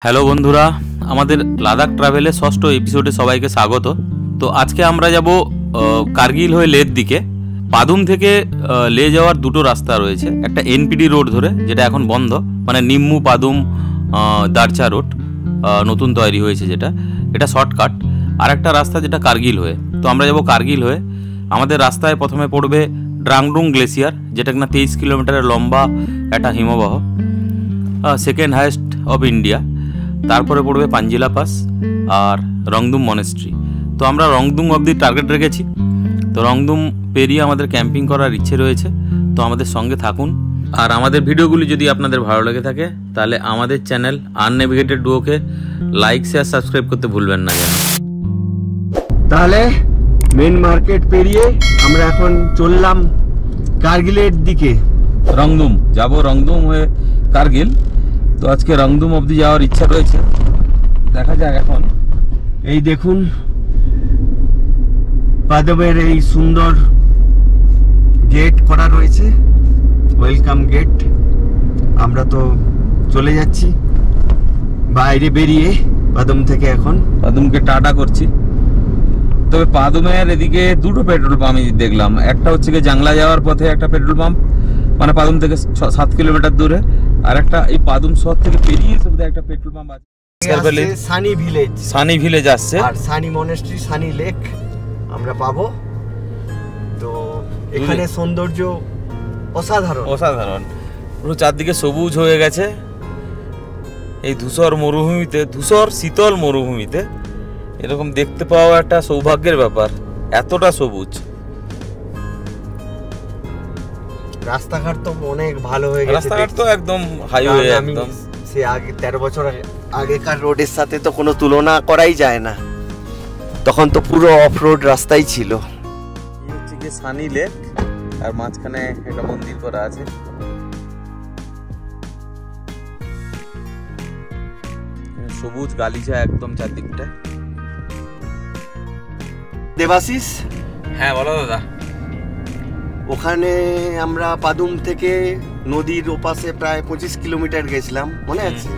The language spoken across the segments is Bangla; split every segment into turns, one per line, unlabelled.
হ্যালো বন্ধুরা, আমাদের লাদাখ ট্রাভেলের ষষ্ঠ এপিসোডে সবাইকে স্বাগত। তো আজকে আমরা যাব কার্গিল হয়ে লের দিকে। পাদুম থেকে লে যাওয়ার দুটো রাস্তা রয়েছে, একটা এনপিডি রোড ধরে যেটা এখন বন্ধ, মানে নিম্মু পাদুম দারচা রোড নতুন তৈরি হয়েছে যেটা, এটা শর্টকাট। আর একটা রাস্তা যেটা কার্গিল হয়ে। তো আমরা যাব কার্গিল হয়ে। আমাদের রাস্তায় প্রথমে পড়বে ড্রাংডুং গ্লেসিয়ার, যেটা কিনা 23 কিলোমিটারের লম্বা একটা হিমবাহ, সেকেন্ড হাইয়েস্ট অফ ইন্ডিয়া। তারপরে পড়বে পাঞ্জিলা পাস আর রংদুম মনেস্ট্রি। তো আমরা রংদুম অবধি টার্গেট রেখেছি। তো রংদুম পেরিয়ে আমাদের ক্যাম্পিং করার ইচ্ছে রয়েছে, তো আমাদের সঙ্গে থাকুন। আর আমাদের ভিডিওগুলি যদি আপনাদের ভালো লেগে থাকে তাহলে আমাদের চ্যানেল আননেভিগেটেড ডুয়োকে লাইক শেয়ার সাবস্ক্রাইব করতে ভুলবেন না যেন।
তাহলে মেন মার্কেট পেরিয়ে আমরা এখন চললাম কার্গিলের দিকে।
রংদুম যাব, রংদুম হয়ে কার্গিল। তো আজকে রংদুম অবধি যাওয়ার ইচ্ছা রয়েছে, দেখা যাক এখন।
এই দেখুন পাদমের এই সুন্দর গেট করা রয়েছে, ওয়েলকাম গেট। আমরা তো চলে যাচ্ছি বাইরে বেরিয়ে পাদম থেকে। এখন
পাদুমকে টাটা করছি। তবে পাদুমের এদিকে দুটো পেট্রোল পাম্প আমি দেখলাম, একটা হচ্ছে কি জাংলা যাওয়ার পথে একটা পেট্রোল পাম্প, মানে পাদুম থেকে 7 কিলোমিটার দূরে, আর একটা এই পাদুম শহর থেকে পেরিয়ে একটা পেট্রোল পাম্প আছে।
সানি ভিলেজ,
সানি ভিলেজ আসছে,
আর সানি মনেস্ট্রি, সানি লেক আমরা পাবো। তো এখানে সৌন্দর্য অসাধারণ অসাধারণ,
পুরো চারদিকে সবুজ হয়ে গেছে। এই ধূসর মরুভূমিতে, ধূসর শীতল মরুভূমিতে এরকম দেখতে পাওয়া একটা সৌভাগ্যের ব্যাপার, এতটা সবুজ।
রাস্তাঘাট তো অনেক ভালো হয়ে গেছে,
রাস্তাঘাট তো একদম হাইওয়ে, একদম
সে আগে 13 বছর আগেকার রোডের সাথে তো কোনো তুলনা করাই যায় না। তখন তো পুরো অফ রোড রাস্তাই ছিল।
এই হচ্ছে কি সানি লেক, আর মাঝখানে একটা মন্দির করা আছে। সবুজ গালিচা একদম চারদিকটা।
দেবাশিস,
হ্যাঁ বলো দাদা।
ওখানে আমরা পাদুম থেকে নদীর ওপাশে প্রায় 25 কিলোমিটার গেছিলাম, মনে আছে?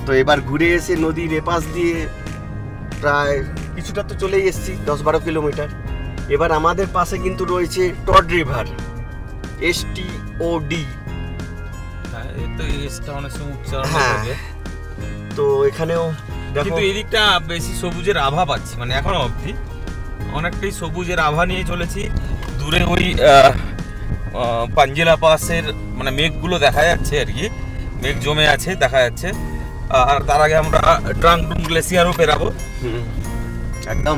তো এবার ঘুরে এসে নদীর এপাশ দিয়ে প্রায় কিছুটা তো চলেই এসেছি, 10-12 কিলোমিটার। এবার আমাদের পাশে কিন্তু রয়েছে টড রিভার, STOD। তো এখানেও
কিন্তু এদিকটা বেশি সবুজের আভা পাচ্ছি, মানে এখনো অবধি অনেকটাই সবুজের আভা নিয়ে চলেছি। দূরে ওই পাঞ্জিলা পাসের মানে মেঘগুলো দেখা যাচ্ছে, আর কি মেঘ জমে আছে দেখা যাচ্ছে। আর তার আগে আমরা ড্রাংডুং গ্লেসিয়ারও পেরাবো
একদম।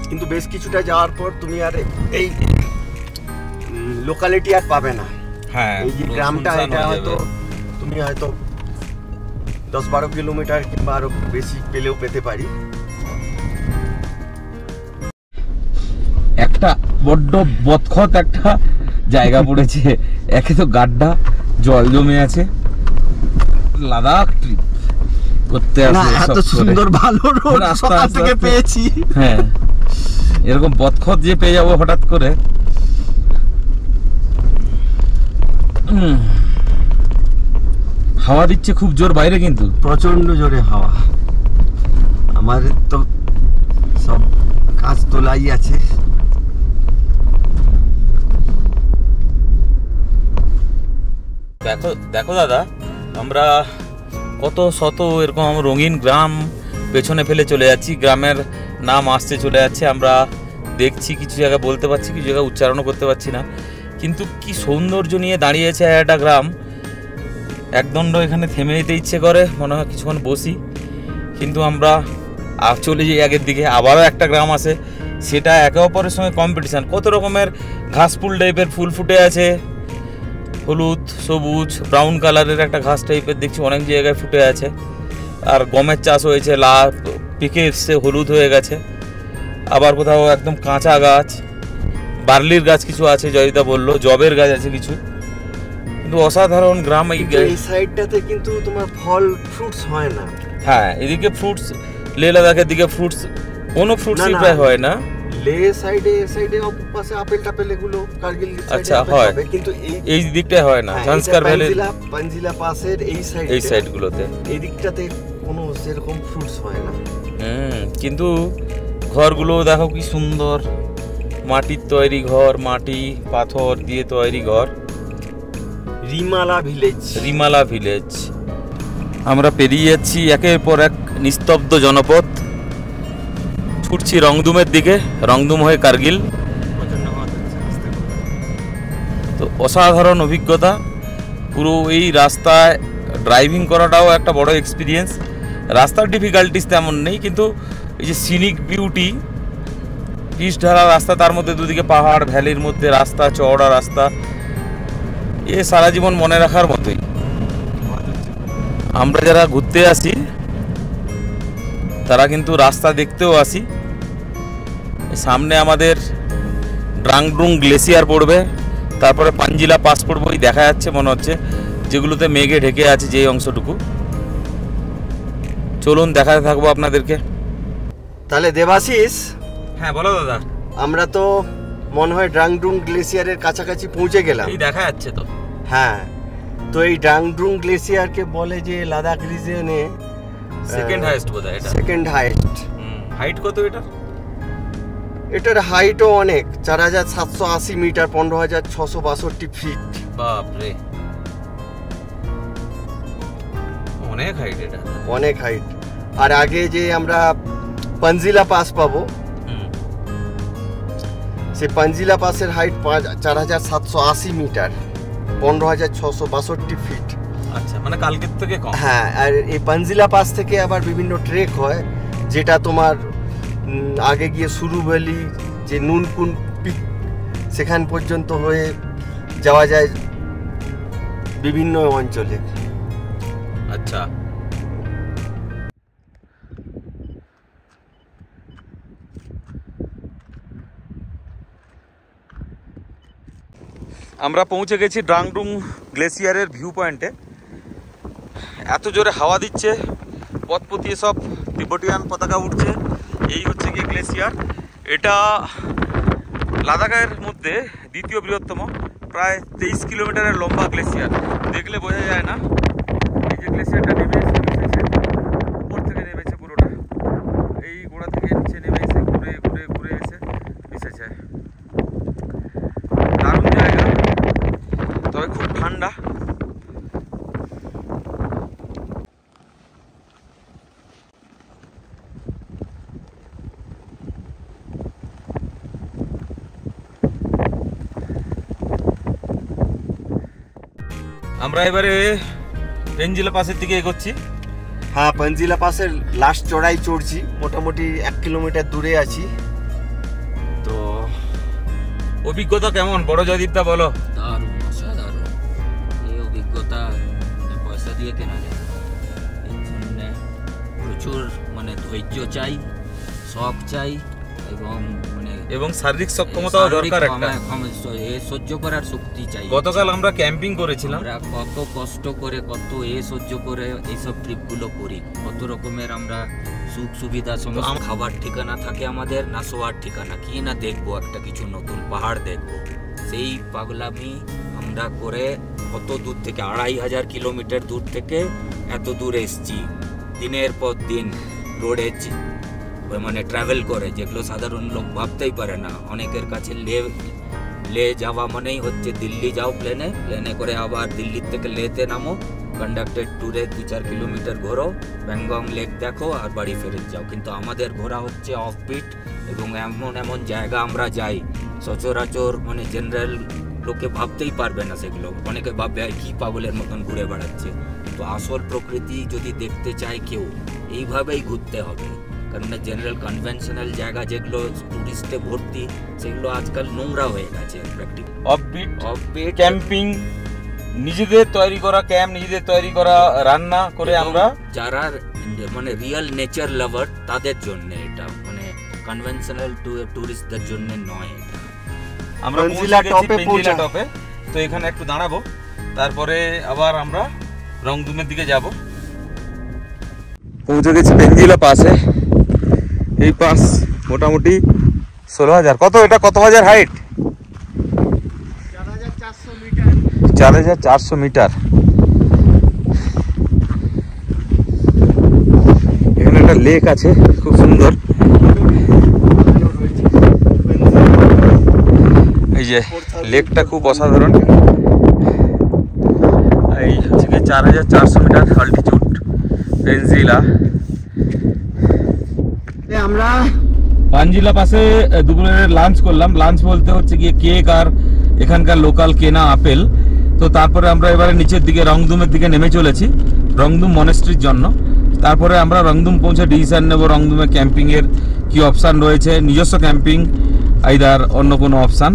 কিন্তু বেশ কিছুটা যাওয়ার পর তুমি আর এই লোকালিটি আর পাবে না।
হ্যাঁ,
এই যে গ্রামটা, এটা হয়তো তুমি হয়তো 10-12 কিলোমিটার কিংবা আরো বেশি পেলেও পেতে পারি।
একটা বড্ড বদখত একটা জায়গা পড়েছে, একে তো গাড্ডা, জল জমে আছে। লাদাখ ট্রিপ করতে আসে
এত সুন্দর ভালো রোড সকাল থেকে পেয়েছি।
হ্যাঁ, এরকম বদখত যে পেয়ে যাবো হঠাৎ করে। হাওয়া দিচ্ছে খুব জোর বাইরে, কিন্তু
প্রচন্ড জোরে হাওয়া। আমাদের তো সব কাজ তোলাই আছে।
দেখো দেখো দাদা, আমরা কত শত এরকম রঙিন গ্রাম পেছনে ফেলে চলে যাচ্ছি, গ্রামের নাম আসতে চলে যাচ্ছে। আমরা দেখছি, কিছু জায়গা বলতে পারছি, কিছু জায়গা উচ্চারণও করতে পারছি না, কিন্তু কি সৌন্দর্য নিয়ে দাঁড়িয়েছে একটা গ্রাম। একদণ্ড এখানে থেমে যেতে ইচ্ছে করে, মনে হয় কিছুক্ষণ বসি, কিন্তু আমরা চলে যাই আগের দিকে। আবারও একটা গ্রাম আছে, সেটা একে অপরের সঙ্গে কম্পিটিশান। কত রকমের ঘাস ফুল টাইপের ফুল ফুটে আছে, হলুদ, সবুজ, ব্রাউন কালারের একটা ঘাস টাইপের দেখছি অনেক জায়গায় ফুটে আছে। আর গমের চাষ হয়েছে, লাল পেকে এসছে, হলুদ হয়ে গেছে। আবার কোথাও একদম কাঁচা গাছ, বার্লির গাছ কিছু আছে, জয়িতা বললো, জবের গাছ আছে কিছু। কিন্তু অসাধারণ গ্রাম। এই
সাইডটাতে কিন্তু তোমার ফল ফ্রুটস হয় না।
হ্যাঁ, এদিকে ফ্রুটস, লে লাদাখের দিকে ফ্রুটস, কোনো ফ্রুটসই প্রায় হয় না।
লে সাইডে পাশে আপেল টাপেল এগুলো কার্গিল
আচ্ছা হয়,
কিন্তু
এই দিকটা হয় না। ঝাংস্কার ভ্যালি
পাঞ্জিলা পাসের এই
সাইডগুলোতে
এই দিকটাতে কোনো সেরকম ফ্রুটস হয় না।
কিন্তু ঘরগুলো দেখো কি সুন্দর, মাটির তৈরি ঘর, মাটি পাথর দিয়ে তৈরি ঘর। রিমালা ভিলেজ আমরা পেরিয়ে যাচ্ছি একের পর এক নিস্তব্ধ জনপদ, ছুটছি রংদুমের দিকে, রংদুম হয়ে কার্গিল। তো অসাধারণ অভিজ্ঞতা, পুরো এই রাস্তায় ড্রাইভিং করাটাও একটা বড় এক্সপিরিয়েন্স। রাস্তার ডিফিকাল্টিস তেমন নেই, কিন্তু এই যে সিনিক বিউটি, পিচ ঢালা রাস্তা, তার মধ্যে দুদিকে পাহাড়, ভ্যালির মধ্যে রাস্তা, চওড়া রাস্তা, এ সারা জীবন মনে রাখার মতোই। আমরা যারা ঘুরতে আসি তারা কিন্তু রাস্তা দেখতেও আসি। সামনে আমাদের ড্রাংড্রুং গ্লেসিয়ার পড়বে, তারপরে পাঞ্জিলা পাস পড়বে, ওই দেখা যাচ্ছে মনে হচ্ছে, যেগুলোতে মেঘে ঢেকে আছে যেই অংশটুকু। চলুন দেখাতে থাকবো আপনাদেরকে।
তাহলে দেবাশিস,
হ্যাঁ বলো দাদা।
আমরা তো মনে হয় ড্রাংড্রুং গ্লেসিয়ারের কাছাকাছি পৌঁছে গেলাম,
এই দেখা যাচ্ছে তো।
হ্যাঁ, তো এই ড্রাংড্রুং গ্লেসিয়ারকে বলে যে লাদাখ রিজনে
সেকেন্ড হাইয়েস্ট বোধহয় এটা।
Second highest.
হাইট কত এটা?
এটার হাইটও অনেক, 4780 মিটার, 15662 ফিট।
বাপ রে, অনেক হাইট, এটা
অনেক হাইট। আর আগে যে আমরা পাঞ্জিলা পাস পাবো, সে পাঞ্জিলা পাসের হাইট 4780 মিটার, 15662 ফিট।
আচ্ছা, মানে কালকের থেকে কম।
হ্যাঁ, আর এই পাঞ্জিলা পাস থেকে আবার বিভিন্ন ট্রেক হয়, যেটা তোমার আগে গিয়ে সুরু ভ্যালি, যে নুনকুন পিক, সেখান পর্যন্ত হয়ে যাওয়া যায় বিভিন্ন অঞ্চলে।
আচ্ছা, আমরা পৌঁছে গেছি ড্রাংডুং গ্লেসিয়ারের ভিউ পয়েন্টে। এত জোরে হাওয়া দিচ্ছে, পথ পথিয়ে সব তিব্বতিয়ান পতাকা উঠছে। এই হচ্ছে কি গ্লেসিয়ার, এটা লাদাখের মধ্যে দ্বিতীয় বৃহত্তম, প্রায় 23 কিলোমিটারের লম্বা গ্লেসিয়ার। দেখলে বোঝা যায় না, এই যে গ্লেসিয়ারটা নেমে এসেছে, উপর থেকে নেমেছে পুরোটা, এই গোড়া থেকে নিচে নেমে এসে ঘুরে ঘুরে ঘুরে এসে মিশেছে। দারুণ জায়গা, তবে খুব ঠান্ডা। আমরা এবারে পাঞ্জিলা পাসের দিকে এগোচ্ছি।
হ্যাঁ, পাঞ্জিলা পাসের লাস্ট চড়াই চড়ছি, মোটামুটি 1 কিলোমিটার দূরে আছি।
তো অভিজ্ঞতা কেমন বড় জয়দীপদা, বলো?
দারুণ, অসাধারণ। এই অভিজ্ঞতা পয়সা দিয়ে কেনা যায়। এর জন্য প্রচুর ধৈর্য চাই, শখ চাই, এবং
শারীরিক সক্ষমতাও দরকার, একটা
সহ্য করার শক্তি চাই।
গতকাল আমরা ক্যাম্পিং করেছিলাম,
আমরা কত কষ্ট করে, কত সহ্য করে এইসব ট্রিপগুলো করি, কত রকমের আমরা সুখ সুবিধা, সমস্ত খাবার ঠিকানা থাকে আমাদের, না শোয়ার ঠিকানা, কি না দেখবো একটা কিছু নতুন পাহাড় দেখবো, সেই পাগলামি আমরা করে কত দূর থেকে, 2500 কিলোমিটার দূর থেকে এত দূর এসছি, দিনের পর দিন রোডে ট্রাভেল করে, যেগুলো সাধারণ লোক ভাবতেই পারে না। অনেকের কাছে লে যাওয়া মানেই হচ্ছে দিল্লি যাও প্লেনে করে, আবার দিল্লির থেকে লেতে নামো, কন্ডাক্টেড ট্যুরে 2-4 কিলোমিটার ঘোরো, প্যাংগং লেক দেখো আর বাড়ি ফেরত যাও। কিন্তু আমাদের ঘোরা হচ্ছে অফবিট, এবং এমন এমন জায়গা আমরা যাই সচরাচর জেনারেল লোকে ভাবতেই পারবে না সেগুলো। অনেকে ভাববে কি পাগলের মতন ঘুরে বেড়াচ্ছে। তো আসল প্রকৃতি যদি দেখতে চায় কেউ, এইভাবেই ঘুরতে হবে। কারণ জেনারেল কনভেনশনাল জায়গা যেগুলো টুরিস্টে ভর্তি, সেগুলো আজকাল নোংরা হয়ে গেছে।
অফবিট ক্যাম্পিং, নিজেদের তৈরি করা ক্যাম্প, নিজেদের তৈরি করা রান্না করে আমরা,
যারা রিয়েল নেচার লাভার তাদের জন্য এটা, কনভেনশনাল টুরিস্টদের জন্য নয় এটা।
আমরা পাঞ্জিলা টপে, তো এখানে একটু দাঁড়াবো, তারপরে আবার আমরা রংদুমের দিকে যাব। পৌঁছে গেছি পাঞ্জিলা পাসে। এই পাস মোটামুটি 16,000 কত? এটা কত হাজার হাইট? 4,400 মিটার। এখানে একটা লেক আছে খুব সুন্দর। এই যে লেকটা খুব অসাধারণ। এই হচ্ছে কি 4,400 মিটার অল্টিটিউড পেনজিলা।
আমরা
পাঞ্জিলা পাশে দুপুরে লাঞ্চ করলাম। লাঞ্চ বলতে হচ্ছে গিয়ে কেক আর এখানকার লোকাল কেনা আপেল। তো তারপরে আমরা এবারে নিচের দিকে রংদুমের দিকে নেমে চলেছি রংদুম মনেস্ট্রির জন্য। তারপরে আমরা রংদুম পৌঁছে ডিসিশন নেব রংদুমে ক্যাম্পিংয়ের কী অপশান রয়েছে, নিজস্ব ক্যাম্পিং আইদার অন্য কোনো অপশান,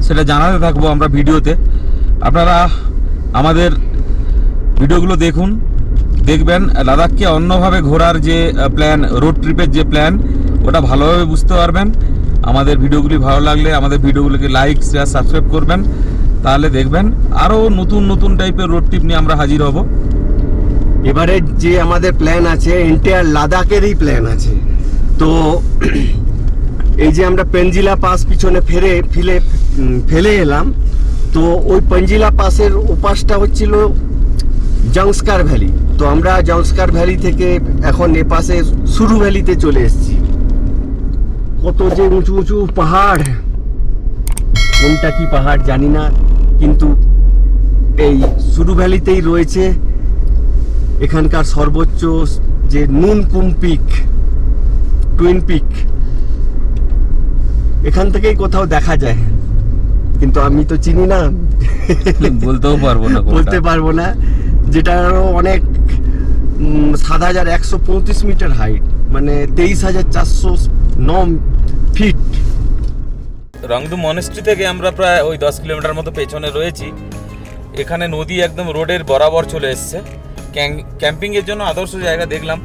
সেটা জানাতে থাকবো আমরা ভিডিওতে। আপনারা আমাদের ভিডিওগুলো দেখবেন। লাদাখকে অন্যভাবে ঘোরার যে প্ল্যান, রোড ট্রিপের যে প্ল্যান, ওটা ভালোভাবে বুঝতে পারবেন। আমাদের ভিডিওগুলি ভালো লাগলে আমাদের ভিডিওগুলিকে লাইক, শেয়ার, সাবস্ক্রাইব করবেন। তাহলে দেখবেন আরও নতুন নতুন টাইপের রোড ট্রিপ নিয়ে আমরা হাজির হব।
এবারে যে আমাদের প্ল্যান আছে এন্টায়ার লাদাখেরই প্ল্যান আছে। তো এই যে আমরা পেনজিলা পাস পিছনে ফেলে এলাম, তো ওই পেনজিলা পাসের ওপাশটা হচ্ছিল জাংস্কার ভ্যালি। তো আমরা জাংস্কার ভ্যালি থেকে এখন এ পাশে সুরু ভ্যালিতে চলে এসেছি। কত যে উঁচু উঁচু পাহাড়, কোনটা কি পাহাড় জানি না, কিন্তু এই সুরু ভ্যালিতেই রয়েছে এখানকার সর্বোচ্চ যে নুনকুম পিক, টুইন পিক। এখান থেকেই কোথাও দেখা যায়, কিন্তু আমি তো চিনি না, বলতে পারবো না। যেটা আরো অনেক 7,135 মিটার হাইট, মানে 23,409 ফিট।
রংদুম মনেস্ট্রি থেকে আমরা প্রায় ওই 10 কিলোমিটার মতো পেছনে রয়েছি। এখানে নদী একদম রোডের বরাবর চলে এসছে। ক্যাম্পিংয়ের জন্য আদর্শ জায়গা দেখলাম,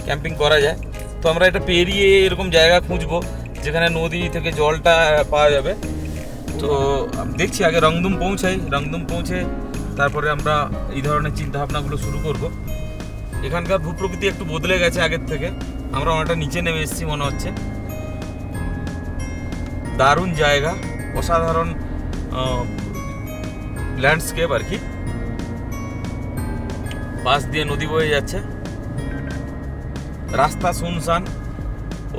ক্যাম্পিং করা যায়। তো আমরা এটা পেরিয়ে এরকম জায়গা খুঁজবো যেখানে নদী থেকে জলটা পাওয়া যাবে। তো দেখছি আগে রংদুম পৌঁছাই, রংদুম পৌঁছে তারপরে আমরা এই ধরনের চিন্তাভাবনাগুলো শুরু করব। এখানকার ভূপ্রকৃতি একটু বদলে গেছে আগের থেকে, আমরা অনেকটা নিচে নেমে এসেছি মনে হচ্ছে। দারুণ জায়গা, অসাধারণ ল্যান্ডস্কেপ আর কি। পাশ দিয়ে নদী বয়ে যাচ্ছে, রাস্তা শুনশান,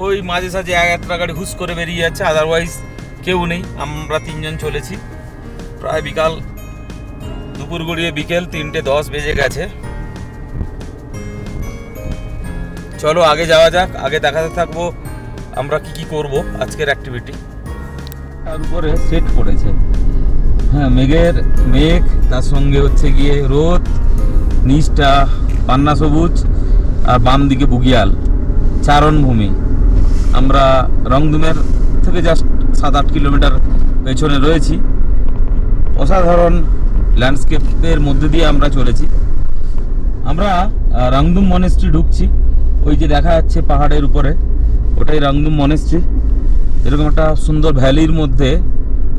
ওই মাঝে সাঝে একটা গাড়ি হুস করে বেরিয়ে যাচ্ছে, আদারওয়াইজ কেউ নেই। আমরা 3 জন চলেছি। প্রায় দুপুর গড়িয়ে বিকেল 3:10 বেজে গেছে। চলো আগে যাওয়া যাক, আগে দেখাতে থাকবো আমরা কি করব আজকের অ্যাক্টিভিটি। তার উপরে সেট পড়েছে, হ্যাঁ মেঘ, তার সঙ্গে হচ্ছে গিয়ে রোদ, নিচটা পান্না সবুজ আর বাম দিকে বুগিয়াল চারণভূমি। আমরা রংদুমের থেকে জাস্ট 7-8 কিলোমিটার পেছনে রয়েছি। অসাধারণ ল্যান্ডস্কেপের মধ্যে দিয়ে আমরা চলেছি। আমরা রংদুম মনেস্ট্রি ঢুকছি, ওই যে দেখা যাচ্ছে পাহাড়ের উপরে, ওটাই রংদুম মনেস্ট্রি। এরকম একটা সুন্দর ভ্যালির মধ্যে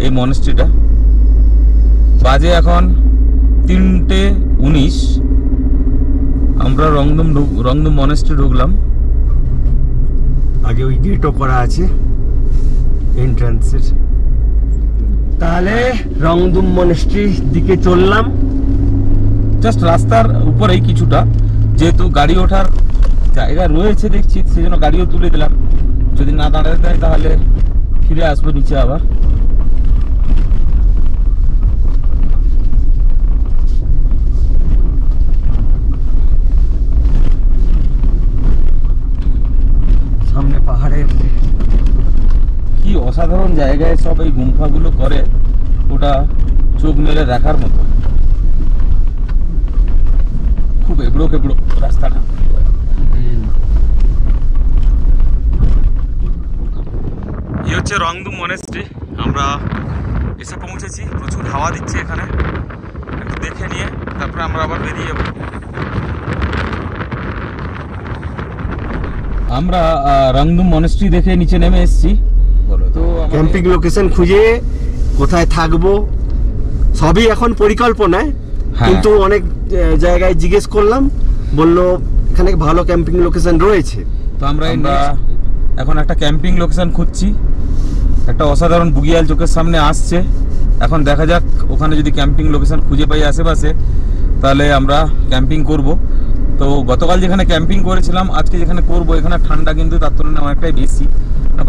এই মনেস্ট্রিটা। বাজে এখন 3:19। আমরা রংদুম মনেস্ট্রি ঢুকলাম।
আগে ওই গেটও করা আছে এন্ট্রান্সের। তাহলে রংদুম মনেস্ট্রির দিকে চললাম।
জাস্ট রাস্তার উপরেই কিছুটা, যেহেতু গাড়ি ওঠার জায়গা রয়েছে দেখছি, সেই জন্য গাড়িও তুলে দিলাম। যদি না দাঁড়াতে দেয় তাহলে ফিরে আসবো নিচে আবার।
সামনে পাহাড়ের
কি অসাধারণ জায়গায় সব এই গুম্ফাগুলো করে, ওটা চোখ মেলে দেখার মতো। খুব এবড়ো খেবড়ো রাস্তাটা। এই হচ্ছে রংদুম মনেস্ট্রি। আমরা এসে পৌঁছেছি, প্রচুর হাওয়া দিচ্ছে এখানে। একটু দেখে নিয়ে তারপরে আমরা আবার বেরিয়ে যাবো। আমরা রংদুম মনেস্ট্রি দেখে নিচে নেমে এসেছি। তো
ক্যাম্পিং লোকেশন খুঁজে কোথায় থাকবো সবই এখন পরিকল্পনায়, কিন্তু অনেক জায়গায় জিজ্ঞেস করলাম, বললো এখানে ভালো ক্যাম্পিং লোকেশন রয়েছে।
তো আমরা এখন একটা ক্যাম্পিং লোকেশন খুঁজছি।
একটা অসাধারণ বুগিয়াল চোখের সামনে আসছে। এখন দেখা যাক ওখানে যদি ক্যাম্পিং লোকেশন খুঁজে পাই আশেপাশে, তাহলে আমরা ক্যাম্পিং করব। তো গতকাল যেখানে ক্যাম্পিং করেছিলাম, আজকে যেখানে করব, এখানে ঠান্ডা কিন্তু তার তুলনায় অনেকটাই বেশি,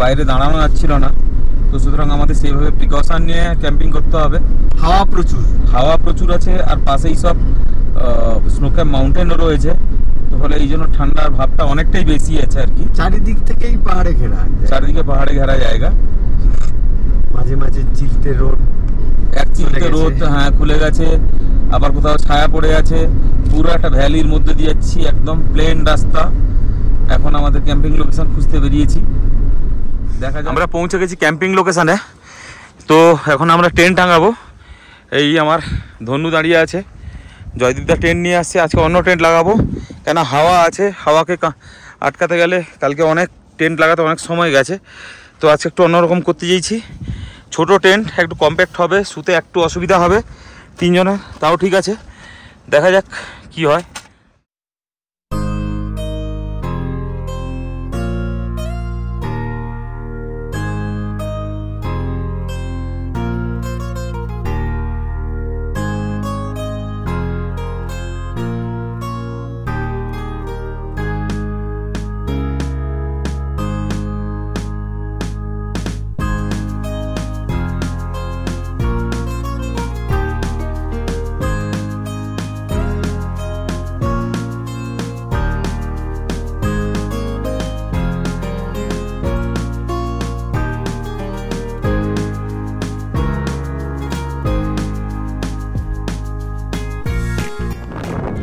বাইরে দাঁড়ানো যাচ্ছিল না। তো সুতরাং আমাদের সেইভাবে প্রিকশন নিয়ে ক্যাম্পিং করতে হবে। হাওয়া প্রচুর আছে, আর পাশেই সব স্নোক্যাপ মাউন্টেনও রয়েছে, তো ফলে এই জন্য ঠান্ডার ভাবটা অনেকটাই বেশি আছে আর কি।
চারিদিক থেকেই পাহাড়ে ঘেরা,
চারিদিকে পাহাড়ে ঘেরা জায়গা,
মাঝে মাঝে চিলতে রোদ,
এক চিলতে রোদ, হ্যাঁ খুলে গেছে, আবার কোথাও ছায়া পড়ে আছে। পুরো একটা ভ্যালির মধ্যে দিয়ে যাচ্ছি, একদম প্লেন রাস্তা। এখন আমাদের ক্যাম্পিং লোকেশন খুঁজতে বেরিয়েছি, দেখা যাক। আমরা পৌঁছে গেছি ক্যাম্পিং লোকেশনে। তো এখন আমরা টেন্ট টাঙাবো। এই আমার ধনু দাঁড়িয়ে আছে, জয়দীপদা টেন্ট নিয়ে আসছে। আজকে অন্য টেন্ট লাগাবো, কেন হাওয়া আছে, হাওয়াকে আটকাতে গেলে কালকে অনেক টেন্ট লাগাতে অনেক সময় গেছে। তো আজকে একটু অন্যরকম করতে চাইছি। ছোট টেন্ট, একটু কম্প্যাক্ট হবে, শুতে একটু অসুবিধা হবে 3 জনে, তাও ঠিক আছে, দেখা যাক কি হয়।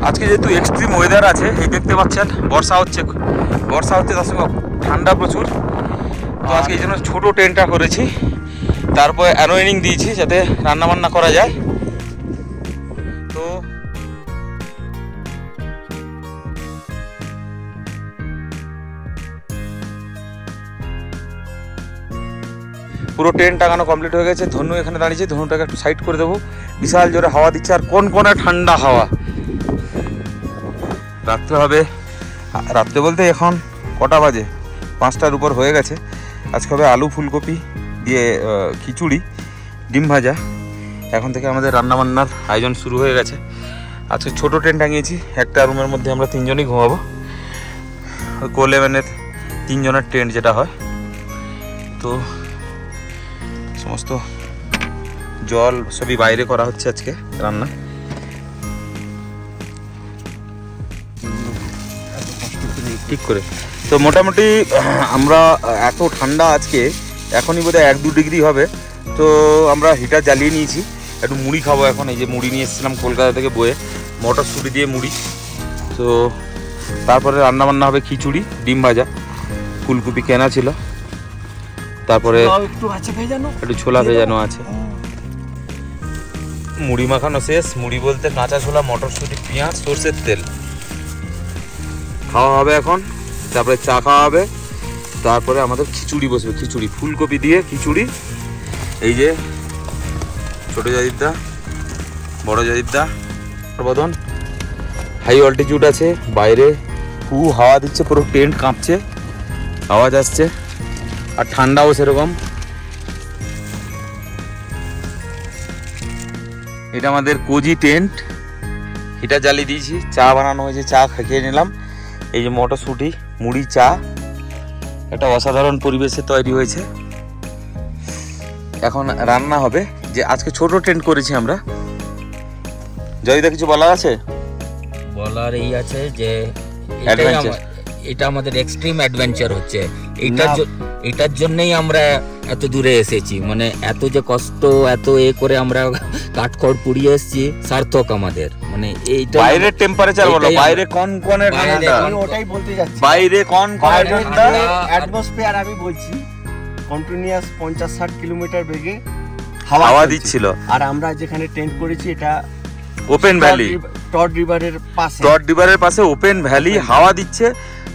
আজকে যেহেতু এক্সট্রিম ওয়েদার আছে, এই দেখতে পাচ্ছেন বর্ষা হচ্ছে তার সঙ্গে ঠান্ডা প্রচুর। তো আজকে এই জন্য ছোটো টেন্টটা করেছি, তারপরে অ্যানোয়েনিং দিয়েছি যাতে রান্নাবান্না করা যায়। তো পুরো টেন্ট টাঙানো কমপ্লিট হয়ে গেছে। ধনু এখানে দাঁড়িয়েছে, ধনুটাকে একটু সাইড করে দেবো। বিশাল জোরে হাওয়া দিচ্ছে, আর কোন ঠান্ডা হাওয়া। রাত্রে হবে, রাত্রে বলতে এখন কটা বাজে, 5টার উপর হয়ে গেছে। আজকে হবে আলু ফুলকপি দিয়ে খিচুড়ি, ডিম ভাজা। এখন থেকে আমাদের রান্নাবান্নার আয়োজন শুরু হয়ে গেছে। আজকে ছোটো টেন্ট টাঙিয়েছি, একটা রুমের মধ্যে আমরা 3 জনই ঘুমাবো। কোলেভেনের 3 জনের টেন্ট যেটা হয়। তো সমস্ত জল সবই বাইরে করা হচ্ছে আজকে রান্না। ঠিক করে তো মোটামুটি আমরা এত ঠান্ডা আজকে, এখনই বোধহয় 1-2 ডিগ্রি হবে। তো আমরা হিটার জ্বালিয়ে নিয়েছি, একটু মুড়ি খাবো এখন। এই যে মুড়ি নিয়ে এসেছিলাম কলকাতা থেকে বয়ে, মটরশুঁটি দিয়ে মুড়ি। তো তারপরে রান্নাবান্না হবে খিচুড়ি, ডিম ভাজা, ফুলকপি কেনা ছিল, তারপরে একটু ছোলা ভেজানো আছে, মুড়ি মাখানো শেষ। মুড়ি বলতে কাঁচা ছোলা, মটরশুঁটি, পেঁয়াজ, সরষের তেল। খাওয়া হবে এখন, তারপরে চা খাওয়া হবে, তারপরে আমাদের খিচুড়ি বসবে। খিচুড়ি, ফুলকপি দিয়ে খিচুড়ি। এই যে ছোটো জয়দীপদা, বড় জয়দীপদা, বদন। হাই অল্টিটিউড আছে, বাইরে খুব হাওয়া দিচ্ছে, পুরো টেন্ট কাঁপছে, আওয়াজ আসছে, আর ঠান্ডাও সেরকম। এটা আমাদের কোজি টেন্ট, হিটার জ্বালিয়ে দিয়েছি, চা বানানো হয়েছে, চা খেয়ে নিলাম। এই যে মটরশুঁটি, মুড়ি, চা, একটা অসাধারণ পরিবেশে তৈরি হয়েছে। এখন রান্না হবে। যে আজকে ছোট টেন্ট করেছি আমরা। জয়দা কিছু বলার আছে?
বলার এই আছে যে এটা আমাদের এক্সট্রিম অ্যাডভেঞ্চার হচ্ছে। এটার জন্যই আমরা এত দূরে এসেছি, মানে এত যে কষ্ট, এত করে আমরা কাঠখড় পুড়িয়ে এসেছি, সার্থক আমাদের। মানে এইটা
বাইরের টেম্পারেচার বলো, বাইরে কনকনে ঠান্ডা,
ওটাই বলতে যাচ্ছি,
বাইরে কনকনে ঠান্ডা
অ্যাটমসফিয়ার। আমি বলছি কন্টিনিউয়াস 50-60 কিলোমিটার বেগে
হাওয়া দিচ্ছিল।
আর আমরা যেখানে টেন্ট করেছি এটা
ওপেন ভ্যালি,
টড রিভারের পাশে
ওপেন ভ্যালি, হাওয়া দিচ্ছে,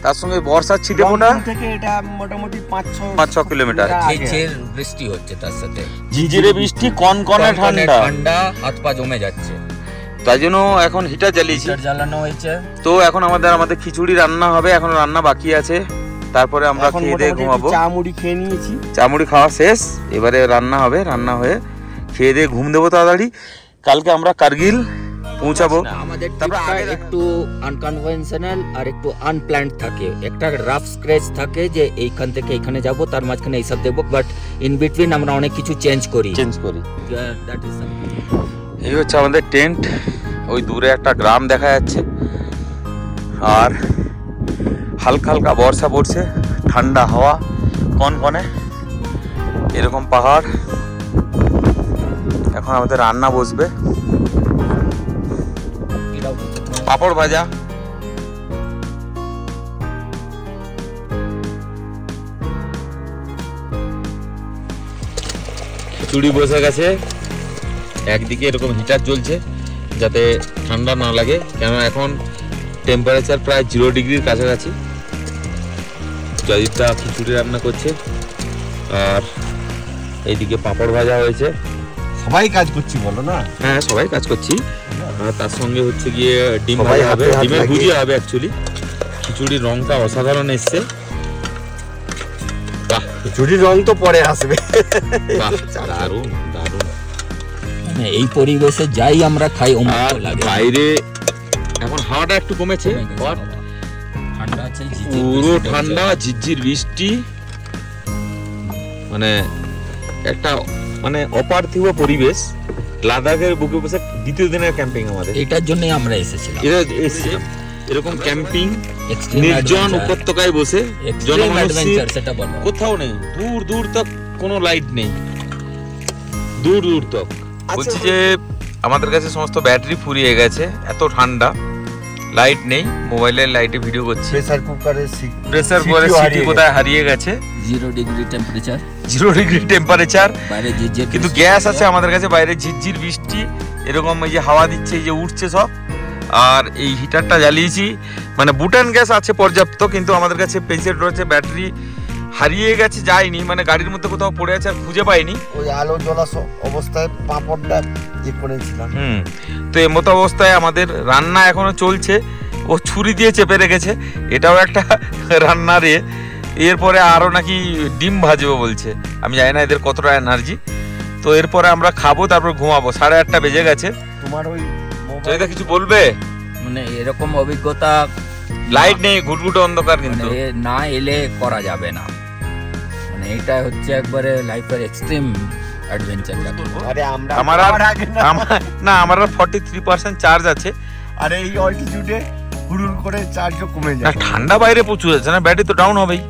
তার সঙ্গে বর্ষার ছিটে ফোঁটা
থেকে এটা মোটামুটি
5-6 কিলোমিটার।
ঝিরঝির বৃষ্টি হচ্ছে, তার সাথে
ঝিরঝিরে বৃষ্টি, কনকনে ঠান্ডা,
হাত পা জমে যাচ্ছে।
তাই জন্য এখন হিটার জ্বালিয়েছি,
জ্বালানো হয়েছে।
তো এখন আমাদের খিচুড়ি রান্না হবে, এখন রান্না বাকি আছে।
তারপরে আমরা
এখন
খেয়ে দিয়ে
মোটামুটি
ঘুমাবো।
একটু চা মুড়ি খেয়ে নিয়েছি।
চা মুড়ি খাওয়া শেষ, এবারে রান্না হবে, রান্না হয়ে খেয়ে দিয়ে ঘুম দেবো তাড়াতাড়ি। কালকে আমরা কার্গিল পৌঁছাবো।
আমাদের
তারপরে
ট্রিপটা
আগে-
একটু আনকনভেনশনাল আর একটু আনপ্ল্যান্ড থাকে, একটা রাফ স্ক্র্যাচ থাকে যে এইখান থেকে এইখানে যাব, তার মাঝখানে এইসব দেখবো, বাট ইন বিটুইন আমরা অনেক কিছু চেঞ্জ করি। দ্যাট ইজ
এই হচ্ছে আমাদের টেন্ট। ওই দূরে একটা গ্রাম দেখা যাচ্ছে, আর হালকা হালকা বর্ষা পড়ছে, ঠান্ডা হাওয়া কনকনে, এরকম পাহাড়। এখন আমাদের রান্না বসবে, পাঁপড় ভাজা, খিচুড়ি বসে গেছে। একদিকে এরকম হিটার চলছে যাতে ঠান্ডা না লাগে, কেন এখন টেম্পারেচার প্রায় 0 ডিগ্রির কাছাকাছি। জয়দীপটা খিচুড়ি রান্না করছে, আর এইদিকে পাঁপড় ভাজা হয়েছে।
সবাই কাজ করছি বলো না?
হ্যাঁ, সবাই কাজ করছি। আর তার সঙ্গে হচ্ছে গিয়ে ডিম
সবাই
ভাজা হবে,
হাতে হাত
ডিমের
লাগিয়ে।
ভুজিয়া হবে অ্যাকচুয়ালি। খিচুড়ির রংটা অসাধারণ এসছে। বাহ
খিচুড়ির রং তো পরে আসবে।
বাহ, দারুণ দারুণ।
মানে এই পরিবেশে যাই আমরা খাই
আর
অমৃত লাগে।
বাইরে এখন হাওয়াটা একটু কমেছে, but
ঠান্ডা আছে,
পুরো ঠান্ডা, ঝিরঝির বৃষ্টি, মানে একটা মানে অপার্থিব পরিবেশ। লাদাখের বুকে বসে দ্বিতীয় দিনের ক্যাম্পিং আমাদের।
এটার জন্যই আমরা এসেছিলাম।
এটা এসছে এরকম ক্যাম্পিং,
Extreme
নির্জন
adventure.
উপত্যকায় বসে,
Extreme
জনমানসী
adventure সেটা বলো।
কোথাও নেই, দূর দূর তক কোনো লাইট নেই, দূর দূর তক। বলছি যে আমাদের কাছে সমস্ত ব্যাটারি ফুরিয়ে গেছে, এত ঠান্ডা, লাইট নেই, মোবাইলের লাইটে ভিডিও করছি।
প্রেসার কুকারের
প্রেসার কুকারের সিটি কোথায় হারিয়ে গেছে,
0 ডিগ্রি টেম্পারেচার,
0 ডিগ্রি টেম্পারেচার।
বাইরে যে
কিন্তু গ্যাস আছে আমাদের কাছে, বাইরে ঝিরঝির বৃষ্টি, এরকম এই যে হাওয়া দিচ্ছে, এই যে উঠছে সব। আর এই হিটারটা জ্বালিয়েছি, মানে বুটান গ্যাস আছে পর্যাপ্ত, কিন্তু আমাদের কাছে পেন্সিল রয়েছে, ব্যাটারি হারিয়ে গেছে, যায়নি, মানে গাড়ির মধ্যে কোথাও পড়ে আছে আর খুঁজে পাইনি।
ওই আলো জ্বলা অবস্থায় পাঁপড়টা ইয়ে করেছিলাম।
তো এমতো অবস্থায় আমাদের রান্না এখনো চলছে। ও ছুরি দিয়ে চেপে রেখেছে, এটাও একটা রান্নার এরপরে আরও নাকি ডিম ভাজবে বলছে। আমি জানি না এদের কতটা এনার্জি। তো এরপরে আমরা খাবো, তারপর ঘুমাবো। 8:30 বেজে গেছে।
তোমার ওই
জয়িতা কিছু বলবে?
মানে এরকম অভিজ্ঞতা
লাইট নেই, ঘুটঘুটে অন্ধকার, কিন্তু
মানে না এলে করা যাবে না। মানে এটা হচ্ছে একবারে লাইফের এক্সট্রিম অ্যাডভেঞ্চার।
আরে আমরা
আমার আমার 43% চার্জ আছে।
আরে এই অল্টিটিউডে হুড়ুর করে চার্জও কমে
না,
যায়।
ঠান্ডা বাইরে প্রচুর আছে না, ব্যাটারি তো ডাউন হবেই।